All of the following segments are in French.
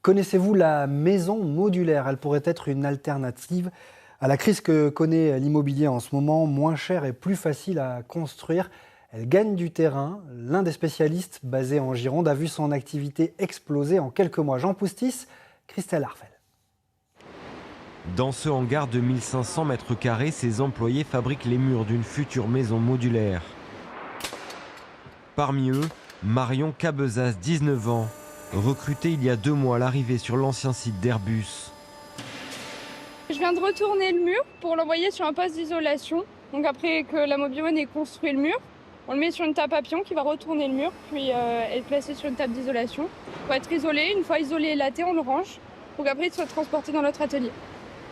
Connaissez-vous la maison modulaire? Elle pourrait être une alternative à la crise que connaît l'immobilier en ce moment, moins cher et plus facile à construire. Elle gagne du terrain. L'un des spécialistes basé en Gironde a vu son activité exploser en quelques mois. Jean Poustis, Christelle Arfel. Dans ce hangar de 1500 mètres carrés, ses employés fabriquent les murs d'une future maison modulaire. Parmi eux, Marion Cabezas, 19 ans, recrutée il y a 2 mois à l'arrivée sur l'ancien site d'Airbus. Je viens de retourner le mur pour l'envoyer sur un poste d'isolation. Donc après que la Mobione ait construit le mur, on le met sur une table papillon qui va retourner le mur, puis être placé sur une table d'isolation pour être isolé. Une fois isolé et laté, on le range pour qu'après il soit transporté dans notre atelier.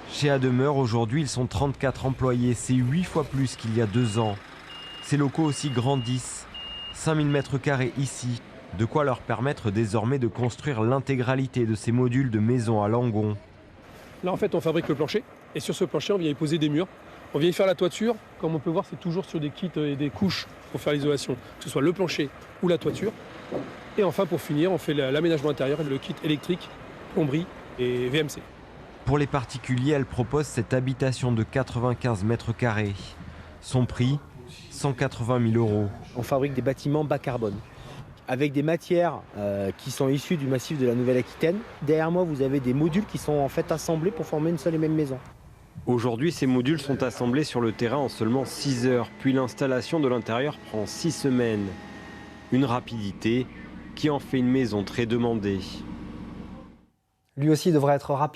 Chez Ademeur, aujourd'hui, ils sont 34 employés. C'est 8 fois plus qu'il y a 2 ans. Ces locaux aussi grandissent. 5000 mètres carrés ici. De quoi leur permettre désormais de construire l'intégralité de ces modules de maison à Langon. Là, en fait, on fabrique le plancher. Et sur ce plancher, on vient y poser des murs. On vient y faire la toiture. Comme on peut voir, c'est toujours sur des kits et des couches pour faire l'isolation, que ce soit le plancher ou la toiture. Et enfin, pour finir, on fait l'aménagement intérieur, le kit électrique, plomberie et VMC. Pour les particuliers, elle propose cette habitation de 95 mètres carrés. Son prix, 180 000 €. On fabrique des bâtiments bas carbone, avec des matières qui sont issues du massif de la Nouvelle-Aquitaine. Derrière moi, vous avez des modules qui sont en fait assemblés pour former une seule et même maison. Aujourd'hui, ces modules sont assemblés sur le terrain en seulement 6 heures, puis l'installation de l'intérieur prend 6 semaines. Une rapidité qui en fait une maison très demandée. Lui aussi devrait être rapide.